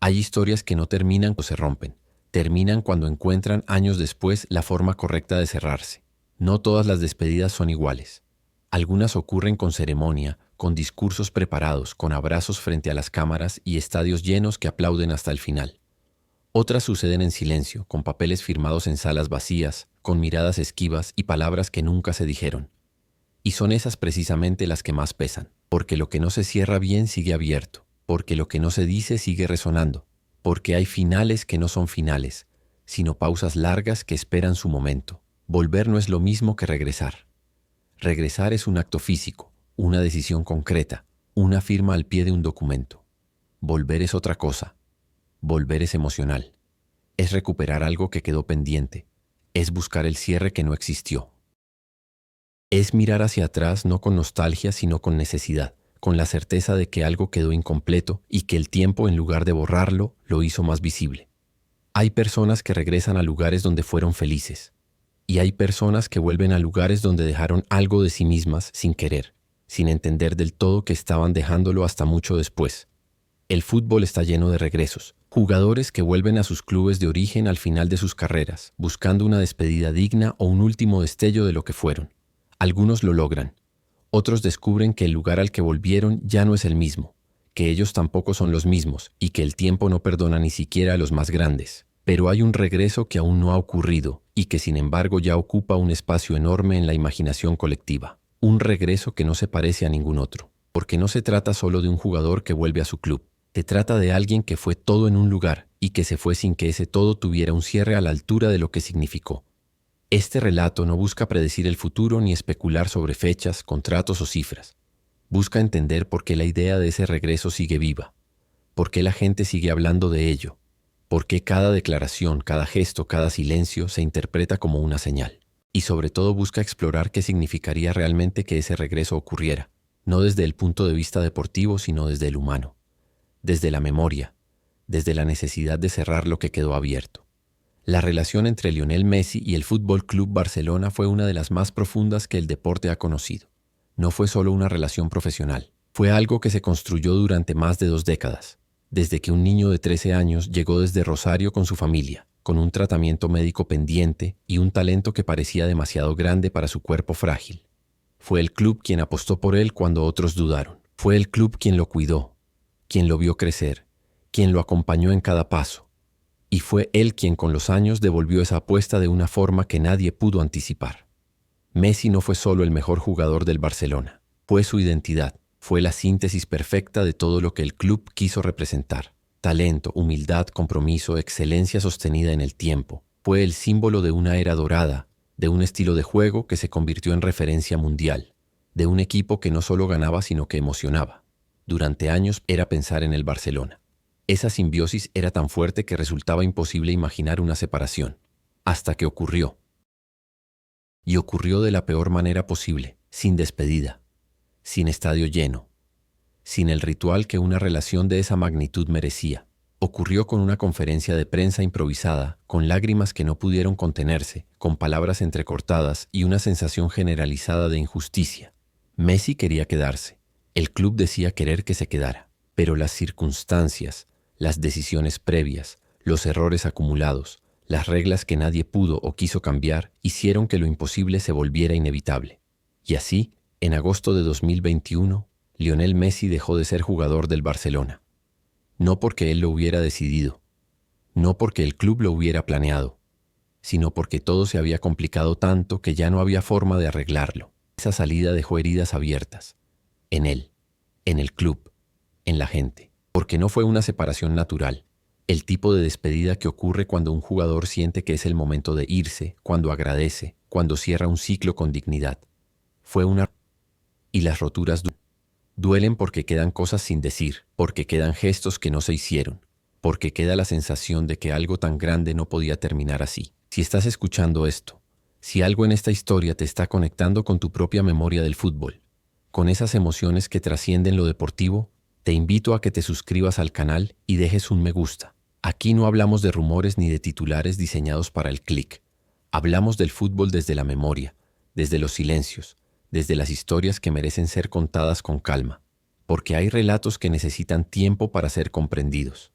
Hay historias que no terminan o se rompen. Terminan cuando encuentran años después la forma correcta de cerrarse. No todas las despedidas son iguales. Algunas ocurren con ceremonia, con discursos preparados, con abrazos frente a las cámaras y estadios llenos que aplauden hasta el final. Otras suceden en silencio, con papeles firmados en salas vacías, con miradas esquivas y palabras que nunca se dijeron. Y son esas precisamente las que más pesan, porque lo que no se cierra bien sigue abierto, porque lo que no se dice sigue resonando, porque hay finales que no son finales, sino pausas largas que esperan su momento. Volver no es lo mismo que regresar. Regresar es un acto físico, una decisión concreta, una firma al pie de un documento. Volver es otra cosa. Volver es emocional. Es recuperar algo que quedó pendiente. Es buscar el cierre que no existió. Es mirar hacia atrás no con nostalgia, sino con necesidad, con la certeza de que algo quedó incompleto y que el tiempo, en lugar de borrarlo, lo hizo más visible. Hay personas que regresan a lugares donde fueron felices. Y hay personas que vuelven a lugares donde dejaron algo de sí mismas sin querer, sin entender del todo que estaban dejándolo hasta mucho después. El fútbol está lleno de regresos, jugadores que vuelven a sus clubes de origen al final de sus carreras, buscando una despedida digna o un último destello de lo que fueron. Algunos lo logran. Otros descubren que el lugar al que volvieron ya no es el mismo, que ellos tampoco son los mismos y que el tiempo no perdona ni siquiera a los más grandes. Pero hay un regreso que aún no ha ocurrido y que sin embargo ya ocupa un espacio enorme en la imaginación colectiva. Un regreso que no se parece a ningún otro, porque no se trata solo de un jugador que vuelve a su club. Se trata de alguien que fue todo en un lugar y que se fue sin que ese todo tuviera un cierre a la altura de lo que significó. Este relato no busca predecir el futuro ni especular sobre fechas, contratos o cifras. Busca entender por qué la idea de ese regreso sigue viva, por qué la gente sigue hablando de ello, por qué cada declaración, cada gesto, cada silencio se interpreta como una señal. Y sobre todo busca explorar qué significaría realmente que ese regreso ocurriera, no desde el punto de vista deportivo, sino desde el humano, desde la memoria, desde la necesidad de cerrar lo que quedó abierto. La relación entre Lionel Messi y el Fútbol Club Barcelona fue una de las más profundas que el deporte ha conocido. No fue solo una relación profesional, fue algo que se construyó durante más de 2 décadas, desde que un niño de 13 años llegó desde Rosario con su familia, con un tratamiento médico pendiente y un talento que parecía demasiado grande para su cuerpo frágil. Fue el club quien apostó por él cuando otros dudaron. Fue el club quien lo cuidó, quien lo vio crecer, quien lo acompañó en cada paso. Y fue él quien con los años devolvió esa apuesta de una forma que nadie pudo anticipar. Messi no fue solo el mejor jugador del Barcelona, fue su identidad, fue la síntesis perfecta de todo lo que el club quiso representar. Talento, humildad, compromiso, excelencia sostenida en el tiempo. Fue el símbolo de una era dorada, de un estilo de juego que se convirtió en referencia mundial, de un equipo que no solo ganaba sino que emocionaba. Durante años era pensar en el Barcelona. Esa simbiosis era tan fuerte que resultaba imposible imaginar una separación, hasta que ocurrió. Y ocurrió de la peor manera posible, sin despedida, sin estadio lleno, sin el ritual que una relación de esa magnitud merecía. Ocurrió con una conferencia de prensa improvisada, con lágrimas que no pudieron contenerse, con palabras entrecortadas y una sensación generalizada de injusticia. Messi quería quedarse. El club decía querer que se quedara, pero las circunstancias, las decisiones previas, los errores acumulados, las reglas que nadie pudo o quiso cambiar, hicieron que lo imposible se volviera inevitable. Y así, en agosto de 2021, Lionel Messi dejó de ser jugador del Barcelona. No porque él lo hubiera decidido, no porque el club lo hubiera planeado, sino porque todo se había complicado tanto que ya no había forma de arreglarlo. Esa salida dejó heridas abiertas, en él, en el club, en la gente, porque no fue una separación natural, el tipo de despedida que ocurre cuando un jugador siente que es el momento de irse, cuando agradece, cuando cierra un ciclo con dignidad. Fue una... Y las roturas duelen porque quedan cosas sin decir, porque quedan gestos que no se hicieron, porque queda la sensación de que algo tan grande no podía terminar así. Si estás escuchando esto, si algo en esta historia te está conectando con tu propia memoria del fútbol, con esas emociones que trascienden lo deportivo, te invito a que te suscribas al canal y dejes un me gusta. Aquí no hablamos de rumores ni de titulares diseñados para el clic. Hablamos del fútbol desde la memoria, desde los silencios, desde las historias que merecen ser contadas con calma, porque hay relatos que necesitan tiempo para ser comprendidos.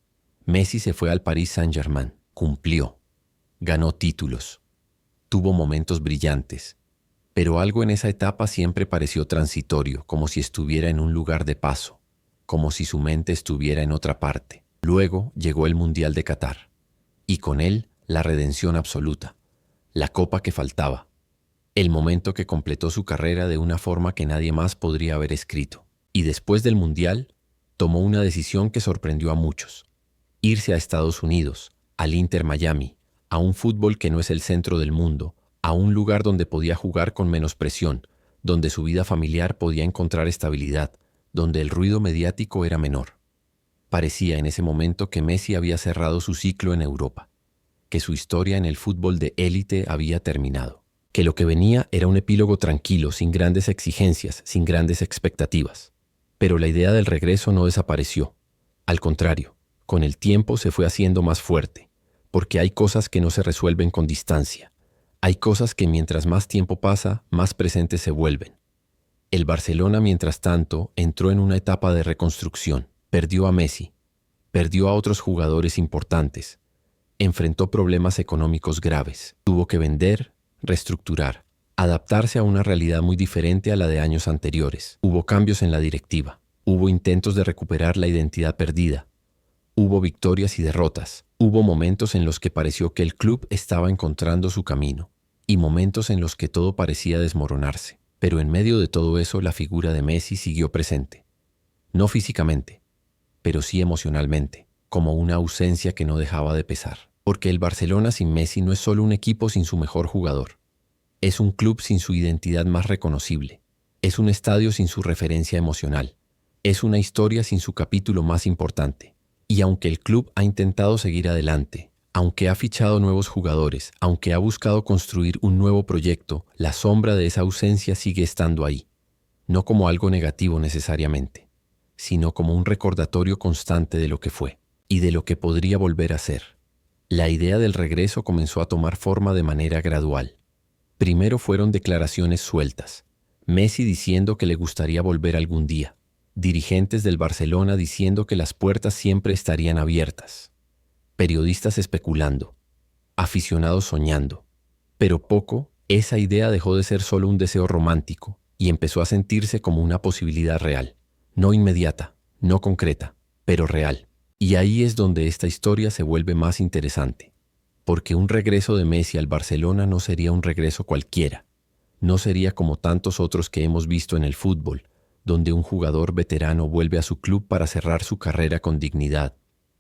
Messi se fue al Paris Saint-Germain, cumplió, ganó títulos, tuvo momentos brillantes, pero algo en esa etapa siempre pareció transitorio, como si estuviera en un lugar de paso, como si su mente estuviera en otra parte. Luego llegó el Mundial de Qatar, y con él la redención absoluta, la copa que faltaba, el momento que completó su carrera de una forma que nadie más podría haber escrito. Y después del Mundial, tomó una decisión que sorprendió a muchos: irse a Estados Unidos, al Inter Miami, a un fútbol que no es el centro del mundo, a un lugar donde podía jugar con menos presión, donde su vida familiar podía encontrar estabilidad, donde el ruido mediático era menor. Parecía en ese momento que Messi había cerrado su ciclo en Europa, que su historia en el fútbol de élite había terminado, que lo que venía era un epílogo tranquilo, sin grandes exigencias, sin grandes expectativas. Pero la idea del regreso no desapareció. Al contrario, con el tiempo se fue haciendo más fuerte, porque hay cosas que no se resuelven con distancia. Hay cosas que mientras más tiempo pasa, más presentes se vuelven. El Barcelona, mientras tanto, entró en una etapa de reconstrucción. Perdió a Messi, perdió a otros jugadores importantes, enfrentó problemas económicos graves, tuvo que vender, reestructurar, adaptarse a una realidad muy diferente a la de años anteriores. Hubo cambios en la directiva, hubo intentos de recuperar la identidad perdida, hubo victorias y derrotas, hubo momentos en los que pareció que el club estaba encontrando su camino, y momentos en los que todo parecía desmoronarse. Pero en medio de todo eso, la figura de Messi siguió presente. No físicamente, pero sí emocionalmente, como una ausencia que no dejaba de pesar. Porque el Barcelona sin Messi no es solo un equipo sin su mejor jugador. Es un club sin su identidad más reconocible. Es un estadio sin su referencia emocional. Es una historia sin su capítulo más importante. Y aunque el club ha intentado seguir adelante, aunque ha fichado nuevos jugadores, aunque ha buscado construir un nuevo proyecto, la sombra de esa ausencia sigue estando ahí. No como algo negativo necesariamente, sino como un recordatorio constante de lo que fue y de lo que podría volver a ser. La idea del regreso comenzó a tomar forma de manera gradual. Primero fueron declaraciones sueltas, Messi diciendo que le gustaría volver algún día, dirigentes del Barcelona diciendo que las puertas siempre estarían abiertas, periodistas especulando, aficionados soñando. Pero poco, esa idea dejó de ser solo un deseo romántico y empezó a sentirse como una posibilidad real. No inmediata, no concreta, pero real. Y ahí es donde esta historia se vuelve más interesante, porque un regreso de Messi al Barcelona no sería un regreso cualquiera. No sería como tantos otros que hemos visto en el fútbol, donde un jugador veterano vuelve a su club para cerrar su carrera con dignidad,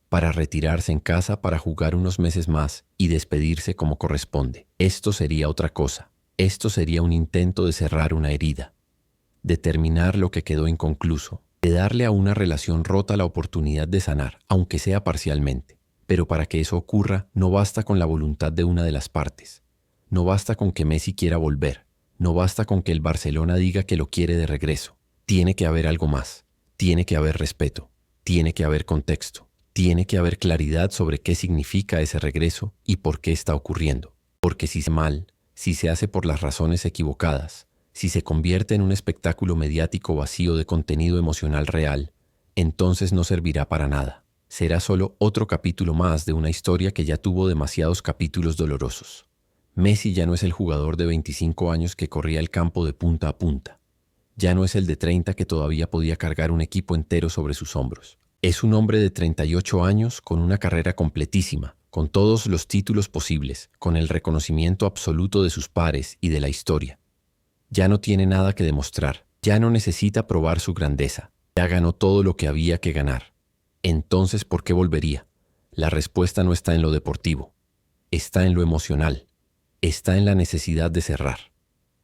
para retirarse en casa para jugar unos meses más y despedirse como corresponde. Esto sería otra cosa. Esto sería un intento de cerrar una herida, de terminar lo que quedó inconcluso, de darle a una relación rota la oportunidad de sanar, aunque sea parcialmente. Pero para que eso ocurra, no basta con la voluntad de una de las partes. No basta con que Messi quiera volver. No basta con que el Barcelona diga que lo quiere de regreso. Tiene que haber algo más. Tiene que haber respeto. Tiene que haber contexto. Tiene que haber claridad sobre qué significa ese regreso y por qué está ocurriendo. Porque si se hace mal, si se hace por las razones equivocadas, si se convierte en un espectáculo mediático vacío de contenido emocional real, entonces no servirá para nada. Será solo otro capítulo más de una historia que ya tuvo demasiados capítulos dolorosos. Messi ya no es el jugador de 25 años que corría el campo de punta a punta. Ya no es el de 30 que todavía podía cargar un equipo entero sobre sus hombros. Es un hombre de 38 años con una carrera completísima, con todos los títulos posibles, con el reconocimiento absoluto de sus pares y de la historia. Ya no tiene nada que demostrar, ya no necesita probar su grandeza, ya ganó todo lo que había que ganar. Entonces, ¿por qué volvería? La respuesta no está en lo deportivo, está en lo emocional, está en la necesidad de cerrar,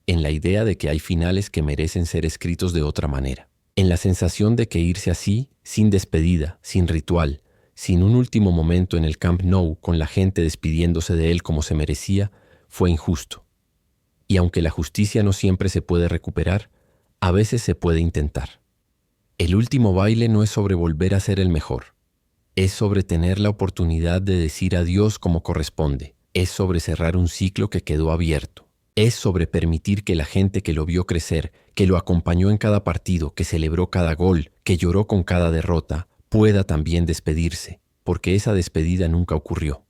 en la idea de que hay finales que merecen ser escritos de otra manera, en la sensación de que irse así, sin despedida, sin ritual, sin un último momento en el Camp Nou con la gente despidiéndose de él como se merecía, fue injusto. Y aunque la justicia no siempre se puede recuperar, a veces se puede intentar. El último baile no es sobre volver a ser el mejor. Es sobre tener la oportunidad de decir adiós como corresponde. Es sobre cerrar un ciclo que quedó abierto. Es sobre permitir que la gente que lo vio crecer, que lo acompañó en cada partido, que celebró cada gol, que lloró con cada derrota, pueda también despedirse. porque esa despedida nunca ocurrió,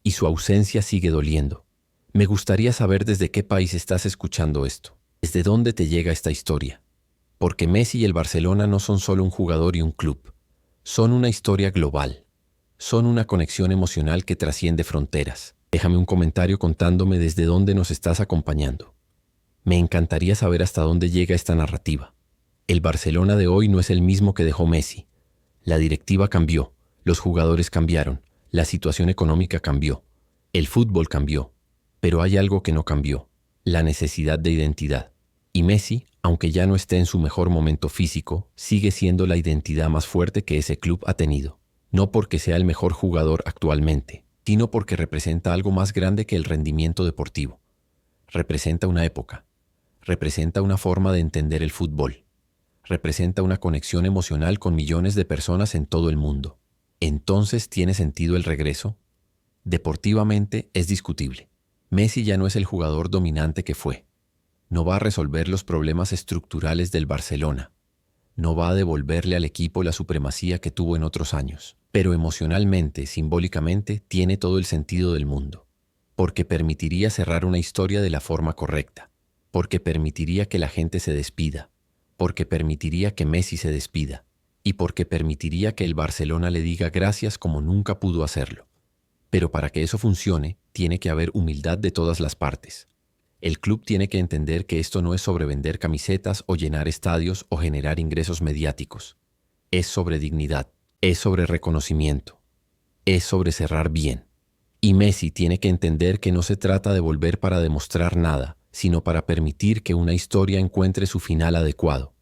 y su ausencia sigue doliendo. Me gustaría saber desde qué país estás escuchando esto, desde dónde te llega esta historia, porque Messi y el Barcelona no son solo un jugador y un club, son una historia global, son una conexión emocional que trasciende fronteras. Déjame un comentario contándome desde dónde nos estás acompañando. Me encantaría saber hasta dónde llega esta narrativa. El Barcelona de hoy no es el mismo que dejó Messi. La directiva cambió, los jugadores cambiaron, la situación económica cambió, el fútbol cambió, pero hay algo que no cambió, la necesidad de identidad. Y Messi, aunque ya no esté en su mejor momento físico, sigue siendo la identidad más fuerte que ese club ha tenido. No porque sea el mejor jugador actualmente, sino porque representa algo más grande que el rendimiento deportivo. Representa una época, representa una forma de entender el fútbol, representa una conexión emocional con millones de personas en todo el mundo. ¿Entonces tiene sentido el regreso? Deportivamente es discutible. Messi ya no es el jugador dominante que fue. No va a resolver los problemas estructurales del Barcelona. No va a devolverle al equipo la supremacía que tuvo en otros años. Pero emocionalmente, simbólicamente, tiene todo el sentido del mundo. Porque permitiría cerrar una historia de la forma correcta. Porque permitiría que la gente se despida. Porque permitiría que Messi se despida. Y porque permitiría que el Barcelona le diga gracias como nunca pudo hacerlo. Pero para que eso funcione, tiene que haber humildad de todas las partes. El club tiene que entender que esto no es sobre vender camisetas o llenar estadios o generar ingresos mediáticos. Es sobre dignidad, es sobre reconocimiento, es sobre cerrar bien. Y Messi tiene que entender que no se trata de volver para demostrar nada, sino para permitir que una historia encuentre su final adecuado.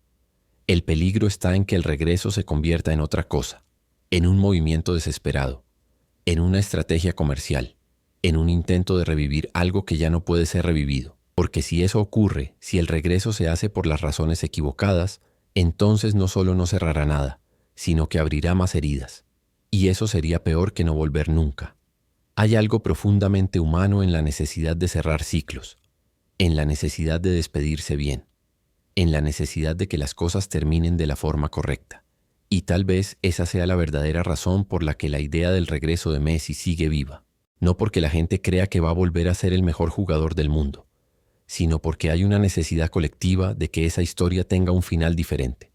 El peligro está en que el regreso se convierta en otra cosa, en un movimiento desesperado, en una estrategia comercial, en un intento de revivir algo que ya no puede ser revivido. Porque si eso ocurre, si el regreso se hace por las razones equivocadas, entonces no solo no cerrará nada, sino que abrirá más heridas. Y eso sería peor que no volver nunca. Hay algo profundamente humano en la necesidad de cerrar ciclos, en la necesidad de despedirse bien, en la necesidad de que las cosas terminen de la forma correcta. Y tal vez esa sea la verdadera razón por la que la idea del regreso de Messi sigue viva. No porque la gente crea que va a volver a ser el mejor jugador del mundo, sino porque hay una necesidad colectiva de que esa historia tenga un final diferente.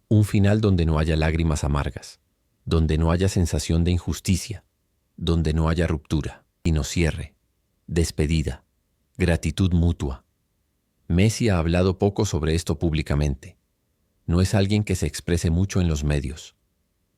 Un final donde no haya lágrimas amargas, donde no haya sensación de injusticia, donde no haya ruptura, sino cierre, despedida, gratitud mutua. Messi ha hablado poco sobre esto públicamente. No es alguien que se exprese mucho en los medios.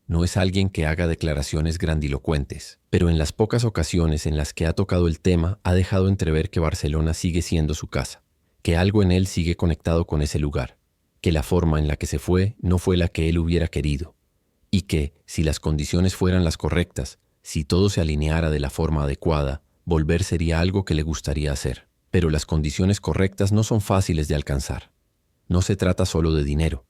No es alguien que haga declaraciones grandilocuentes, pero en las pocas ocasiones en las que ha tocado el tema ha dejado entrever que Barcelona sigue siendo su casa, que algo en él sigue conectado con ese lugar, que la forma en la que se fue no fue la que él hubiera querido, y que, si las condiciones fueran las correctas, si todo se alineara de la forma adecuada, volver sería algo que le gustaría hacer. Pero las condiciones correctas no son fáciles de alcanzar. No se trata solo de dinero,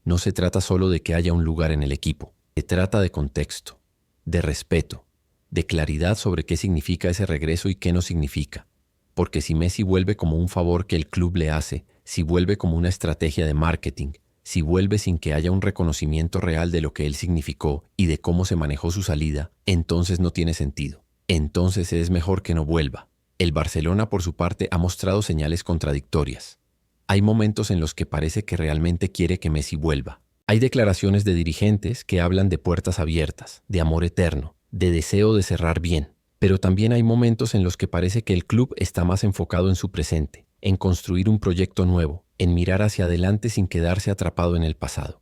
no se trata solo de que haya un lugar en el equipo. Se trata de contexto, de respeto, de claridad sobre qué significa ese regreso y qué no significa. Porque si Messi vuelve como un favor que el club le hace, si vuelve como una estrategia de marketing, si vuelve sin que haya un reconocimiento real de lo que él significó y de cómo se manejó su salida, entonces no tiene sentido. Entonces es mejor que no vuelva. El Barcelona, por su parte, ha mostrado señales contradictorias. Hay momentos en los que parece que realmente quiere que Messi vuelva. Hay declaraciones de dirigentes que hablan de puertas abiertas, de amor eterno, de deseo de cerrar bien. Pero también hay momentos en los que parece que el club está más enfocado en su presente, en construir un proyecto nuevo, en mirar hacia adelante sin quedarse atrapado en el pasado.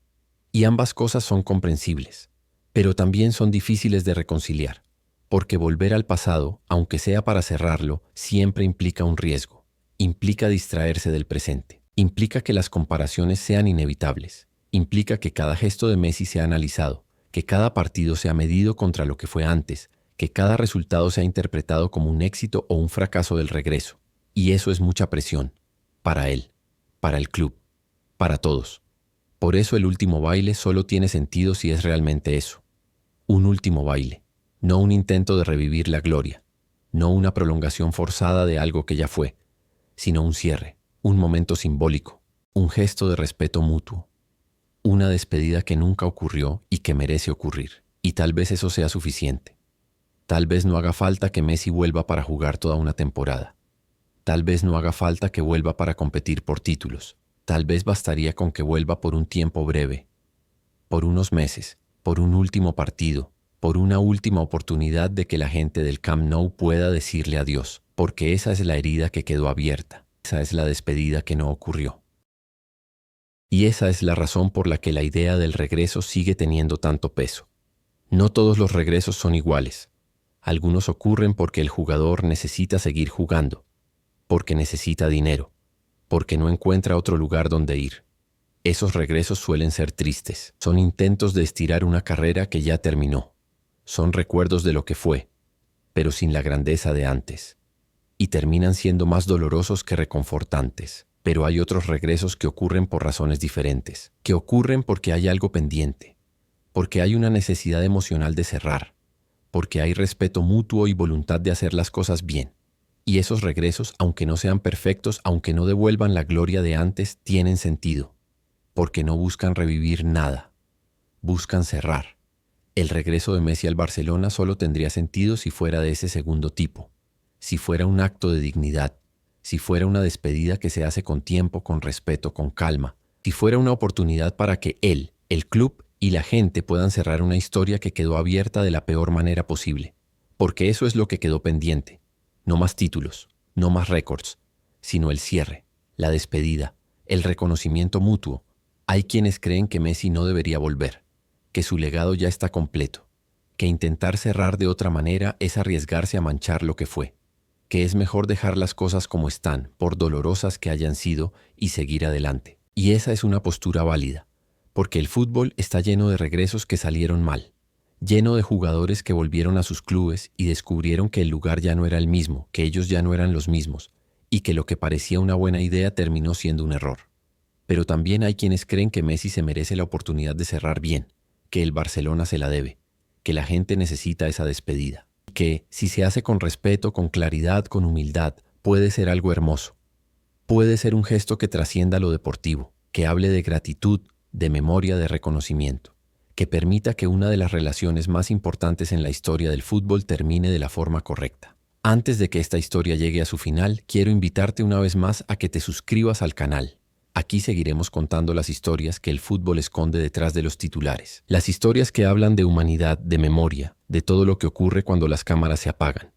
Y ambas cosas son comprensibles, pero también son difíciles de reconciliar, porque volver al pasado, aunque sea para cerrarlo, siempre implica un riesgo, implica distraerse del presente, implica que las comparaciones sean inevitables. Implica que cada gesto de Messi sea analizado, que cada partido sea medido contra lo que fue antes, que cada resultado sea interpretado como un éxito o un fracaso del regreso. Y eso es mucha presión, para él, para el club, para todos. Por eso el último baile solo tiene sentido si es realmente eso. Un último baile, no un intento de revivir la gloria, no una prolongación forzada de algo que ya fue, sino un cierre, un momento simbólico, un gesto de respeto mutuo. Una despedida que nunca ocurrió y que merece ocurrir. Y tal vez eso sea suficiente. Tal vez no haga falta que Messi vuelva para jugar toda una temporada. Tal vez no haga falta que vuelva para competir por títulos. Tal vez bastaría con que vuelva por un tiempo breve, por unos meses, por un último partido, por una última oportunidad de que la gente del Camp Nou pueda decirle adiós, porque esa es la herida que quedó abierta, esa es la despedida que no ocurrió. Y esa es la razón por la que la idea del regreso sigue teniendo tanto peso. No todos los regresos son iguales. Algunos ocurren porque el jugador necesita seguir jugando, porque necesita dinero, porque no encuentra otro lugar donde ir. Esos regresos suelen ser tristes. Son intentos de estirar una carrera que ya terminó. Son recuerdos de lo que fue, pero sin la grandeza de antes. Y terminan siendo más dolorosos que reconfortantes. Pero hay otros regresos que ocurren por razones diferentes, que ocurren porque hay algo pendiente, porque hay una necesidad emocional de cerrar, porque hay respeto mutuo y voluntad de hacer las cosas bien. Y esos regresos, aunque no sean perfectos, aunque no devuelvan la gloria de antes, tienen sentido, porque no buscan revivir nada, buscan cerrar. El regreso de Messi al Barcelona solo tendría sentido si fuera de ese segundo tipo, si fuera un acto de dignidad, si fuera una despedida que se hace con tiempo, con respeto, con calma, si fuera una oportunidad para que él, el club y la gente puedan cerrar una historia que quedó abierta de la peor manera posible, porque eso es lo que quedó pendiente. No más títulos, no más récords, sino el cierre, la despedida, el reconocimiento mutuo. Hay quienes creen que Messi no debería volver, que su legado ya está completo, que intentar cerrar de otra manera es arriesgarse a manchar lo que fue, que es mejor dejar las cosas como están, por dolorosas que hayan sido, y seguir adelante. Y esa es una postura válida, porque el fútbol está lleno de regresos que salieron mal, lleno de jugadores que volvieron a sus clubes y descubrieron que el lugar ya no era el mismo, que ellos ya no eran los mismos, y que lo que parecía una buena idea terminó siendo un error. Pero también hay quienes creen que Messi se merece la oportunidad de cerrar bien, que el Barcelona se la debe, que la gente necesita esa despedida, que, si se hace con respeto, con claridad, con humildad, puede ser algo hermoso. Puede ser un gesto que trascienda lo deportivo, que hable de gratitud, de memoria, de reconocimiento, que permita que una de las relaciones más importantes en la historia del fútbol termine de la forma correcta. Antes de que esta historia llegue a su final, quiero invitarte una vez más a que te suscribas al canal. Aquí seguiremos contando las historias que el fútbol esconde detrás de los titulares. Las historias que hablan de humanidad, de memoria, de todo lo que ocurre cuando las cámaras se apagan.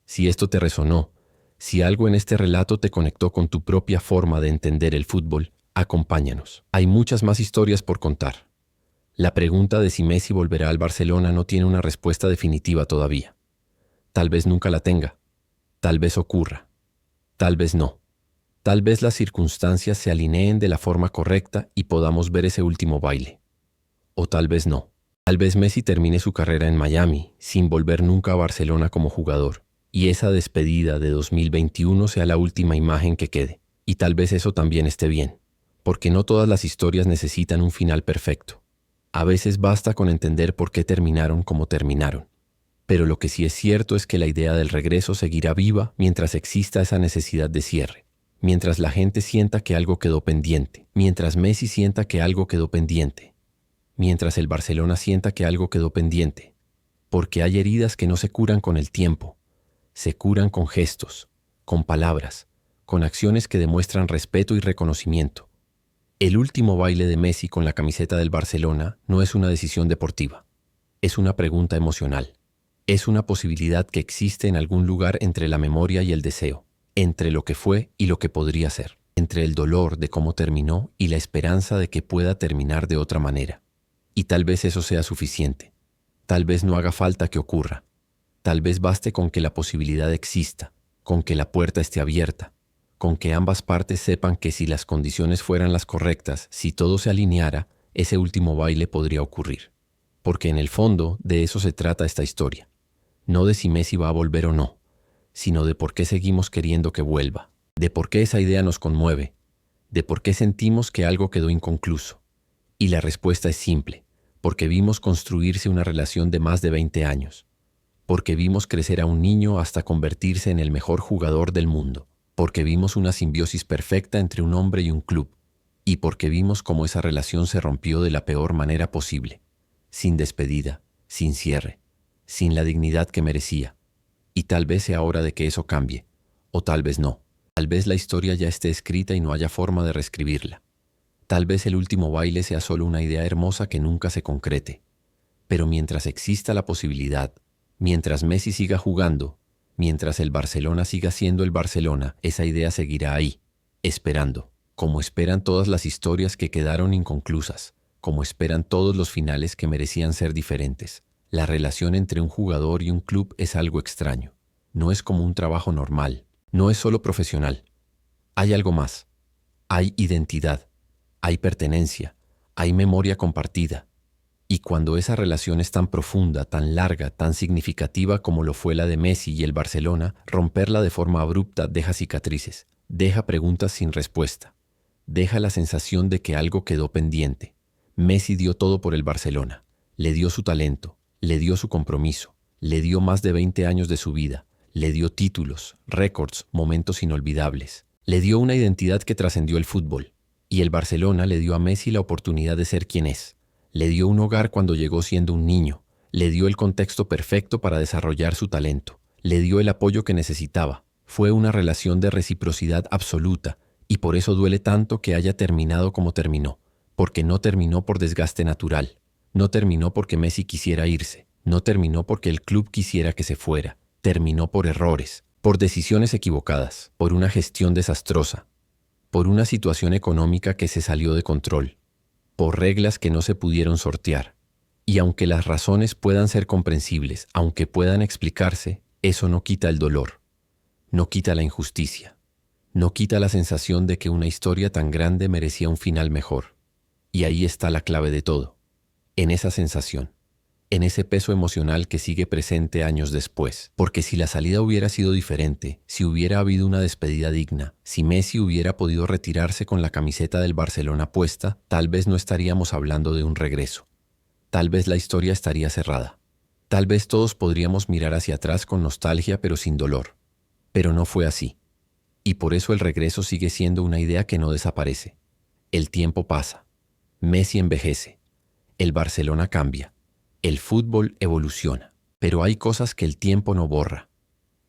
Si esto te resonó, si algo en este relato te conectó con tu propia forma de entender el fútbol, acompáñanos. Hay muchas más historias por contar. La pregunta de si Messi volverá al Barcelona no tiene una respuesta definitiva todavía. Tal vez nunca la tenga. Tal vez ocurra. Tal vez no. Tal vez las circunstancias se alineen de la forma correcta y podamos ver ese último baile. O tal vez no. Tal vez Messi termine su carrera en Miami, sin volver nunca a Barcelona como jugador, y esa despedida de 2021 sea la última imagen que quede. Y tal vez eso también esté bien, porque no todas las historias necesitan un final perfecto. A veces basta con entender por qué terminaron como terminaron. Pero lo que sí es cierto es que la idea del regreso seguirá viva mientras exista esa necesidad de cierre. Mientras la gente sienta que algo quedó pendiente, mientras Messi sienta que algo quedó pendiente, mientras el Barcelona sienta que algo quedó pendiente, porque hay heridas que no se curan con el tiempo, se curan con gestos, con palabras, con acciones que demuestran respeto y reconocimiento. El último baile de Messi con la camiseta del Barcelona no es una decisión deportiva, es una pregunta emocional, es una posibilidad que existe en algún lugar entre la memoria y el deseo, entre lo que fue y lo que podría ser, entre el dolor de cómo terminó y la esperanza de que pueda terminar de otra manera. Y tal vez eso sea suficiente. Tal vez no haga falta que ocurra. Tal vez baste con que la posibilidad exista, con que la puerta esté abierta, con que ambas partes sepan que si las condiciones fueran las correctas, si todo se alineara, ese último baile podría ocurrir. Porque en el fondo de eso se trata esta historia. No de si Messi va a volver o no, sino de por qué seguimos queriendo que vuelva, de por qué esa idea nos conmueve, de por qué sentimos que algo quedó inconcluso. Y la respuesta es simple, porque vimos construirse una relación de más de 20 años, porque vimos crecer a un niño hasta convertirse en el mejor jugador del mundo, porque vimos una simbiosis perfecta entre un hombre y un club, y porque vimos cómo esa relación se rompió de la peor manera posible, sin despedida, sin cierre, sin la dignidad que merecía. Y tal vez sea hora de que eso cambie, o tal vez no. Tal vez la historia ya esté escrita y no haya forma de reescribirla. Tal vez el último baile sea solo una idea hermosa que nunca se concrete. Pero mientras exista la posibilidad, mientras Messi siga jugando, mientras el Barcelona siga siendo el Barcelona, esa idea seguirá ahí, esperando, como esperan todas las historias que quedaron inconclusas, como esperan todos los finales que merecían ser diferentes. La relación entre un jugador y un club es algo extraño. No es como un trabajo normal, no es solo profesional. Hay algo más. Hay identidad, hay pertenencia, hay memoria compartida. Y cuando esa relación es tan profunda, tan larga, tan significativa como lo fue la de Messi y el Barcelona, romperla de forma abrupta deja cicatrices, deja preguntas sin respuesta, deja la sensación de que algo quedó pendiente. Messi dio todo por el Barcelona, le dio su talento, le dio su compromiso, le dio más de 20 años de su vida, le dio títulos, récords, momentos inolvidables, le dio una identidad que trascendió el fútbol. Y el Barcelona le dio a Messi la oportunidad de ser quien es. Le dio un hogar cuando llegó siendo un niño, le dio el contexto perfecto para desarrollar su talento, le dio el apoyo que necesitaba. Fue una relación de reciprocidad absoluta, y por eso duele tanto que haya terminado como terminó, porque no terminó por desgaste natural, no terminó porque Messi quisiera irse, no terminó porque el club quisiera que se fuera, terminó por errores, por decisiones equivocadas, por una gestión desastrosa, por una situación económica que se salió de control, por reglas que no se pudieron sortear. Y aunque las razones puedan ser comprensibles, aunque puedan explicarse, eso no quita el dolor, no quita la injusticia, no quita la sensación de que una historia tan grande merecía un final mejor. Y ahí está la clave de todo, en esa sensación, en ese peso emocional que sigue presente años después. Porque si la salida hubiera sido diferente, si hubiera habido una despedida digna, si Messi hubiera podido retirarse con la camiseta del Barcelona puesta, tal vez no estaríamos hablando de un regreso. Tal vez la historia estaría cerrada. Tal vez todos podríamos mirar hacia atrás con nostalgia pero sin dolor. Pero no fue así. Y por eso el regreso sigue siendo una idea que no desaparece. El tiempo pasa. Messi envejece. El Barcelona cambia. El fútbol evoluciona, pero hay cosas que el tiempo no borra.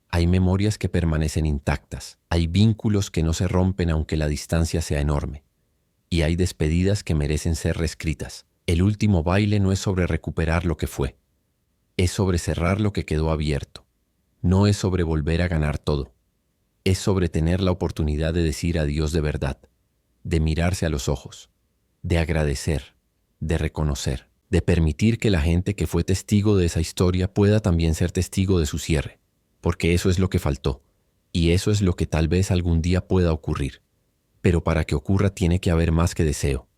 Hay memorias que permanecen intactas, hay vínculos que no se rompen aunque la distancia sea enorme. Y hay despedidas que merecen ser reescritas. El último baile no es sobre recuperar lo que fue, es sobre cerrar lo que quedó abierto. No es sobre volver a ganar todo, es sobre tener la oportunidad de decir adiós de verdad, de mirarse a los ojos, de agradecer, de reconocer, de permitir que la gente que fue testigo de esa historia pueda también ser testigo de su cierre, porque eso es lo que faltó, y eso es lo que tal vez algún día pueda ocurrir. Pero para que ocurra tiene que haber más que deseo,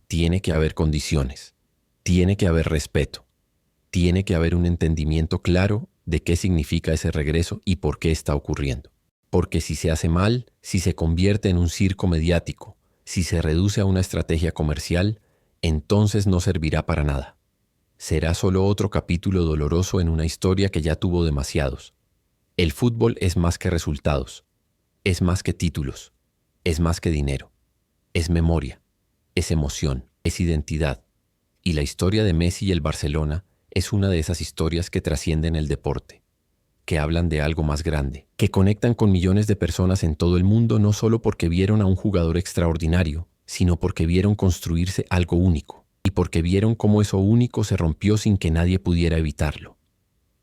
tiene que haber condiciones, tiene que haber respeto, tiene que haber un entendimiento claro de qué significa ese regreso y por qué está ocurriendo. Porque si se hace mal, si se convierte en un circo mediático, si se reduce a una estrategia comercial, entonces no servirá para nada. Será solo otro capítulo doloroso en una historia que ya tuvo demasiados. El fútbol es más que resultados, es más que títulos, es más que dinero, es memoria, es emoción, es identidad. Y la historia de Messi y el Barcelona es una de esas historias que trascienden el deporte, que hablan de algo más grande, que conectan con millones de personas en todo el mundo no solo porque vieron a un jugador extraordinario, sino porque vieron construirse algo único, y porque vieron cómo eso único se rompió sin que nadie pudiera evitarlo.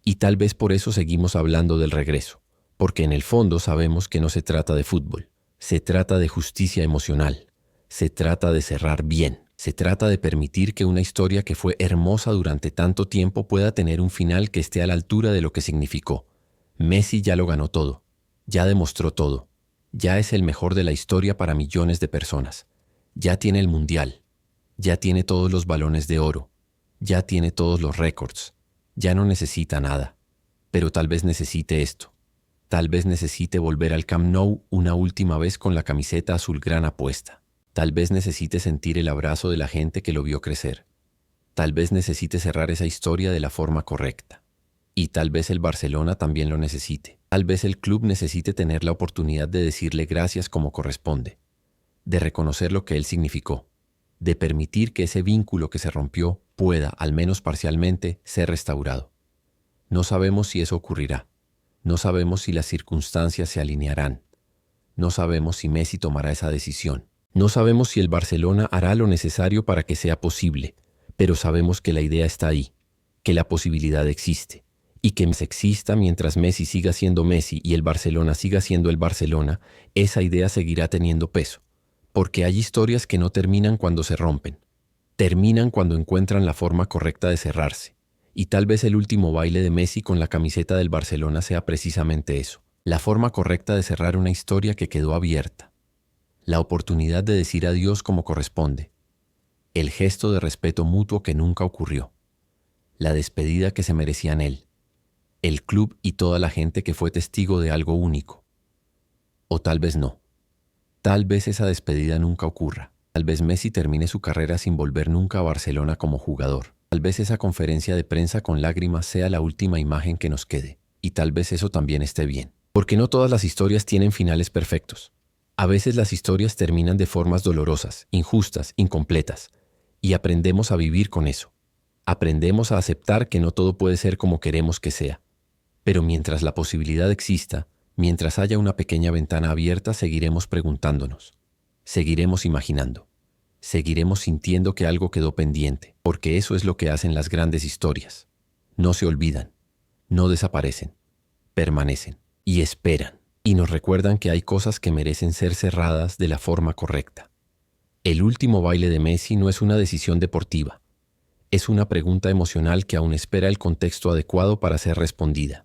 Y tal vez por eso seguimos hablando del regreso, porque en el fondo sabemos que no se trata de fútbol, se trata de justicia emocional, se trata de cerrar bien, se trata de permitir que una historia que fue hermosa durante tanto tiempo pueda tener un final que esté a la altura de lo que significó. Messi ya lo ganó todo, ya demostró todo, ya es el mejor de la historia para millones de personas. Ya tiene el mundial, ya tiene todos los balones de oro, ya tiene todos los récords, ya no necesita nada. Pero tal vez necesite esto, tal vez necesite volver al Camp Nou una última vez con la camiseta azulgrana puesta, tal vez necesite sentir el abrazo de la gente que lo vio crecer, tal vez necesite cerrar esa historia de la forma correcta. Y tal vez el Barcelona también lo necesite, tal vez el club necesite tener la oportunidad de decirle gracias como corresponde, de reconocer lo que él significó, de permitir que ese vínculo que se rompió pueda, al menos parcialmente, ser restaurado. No sabemos si eso ocurrirá. No sabemos si las circunstancias se alinearán. No sabemos si Messi tomará esa decisión. No sabemos si el Barcelona hará lo necesario para que sea posible, pero sabemos que la idea está ahí, que la posibilidad existe, y que exista mientras Messi siga siendo Messi y el Barcelona siga siendo el Barcelona, esa idea seguirá teniendo peso, porque hay historias que no terminan cuando se rompen, terminan cuando encuentran la forma correcta de cerrarse, y tal vez el último baile de Messi con la camiseta del Barcelona sea precisamente eso, la forma correcta de cerrar una historia que quedó abierta, la oportunidad de decir adiós como corresponde, el gesto de respeto mutuo que nunca ocurrió, la despedida que se merecían él, el club y toda la gente que fue testigo de algo único. O tal vez no. Tal vez esa despedida nunca ocurra. Tal vez Messi termine su carrera sin volver nunca a Barcelona como jugador. Tal vez esa conferencia de prensa con lágrimas sea la última imagen que nos quede. Y tal vez eso también esté bien. Porque no todas las historias tienen finales perfectos. A veces las historias terminan de formas dolorosas, injustas, incompletas. Y aprendemos a vivir con eso. Aprendemos a aceptar que no todo puede ser como queremos que sea. Pero mientras la posibilidad exista, mientras haya una pequeña ventana abierta, seguiremos preguntándonos, seguiremos imaginando, seguiremos sintiendo que algo quedó pendiente, porque eso es lo que hacen las grandes historias. No se olvidan, no desaparecen, permanecen y esperan, y nos recuerdan que hay cosas que merecen ser cerradas de la forma correcta. El último baile de Messi no es una decisión deportiva, es una pregunta emocional que aún espera el contexto adecuado para ser respondida.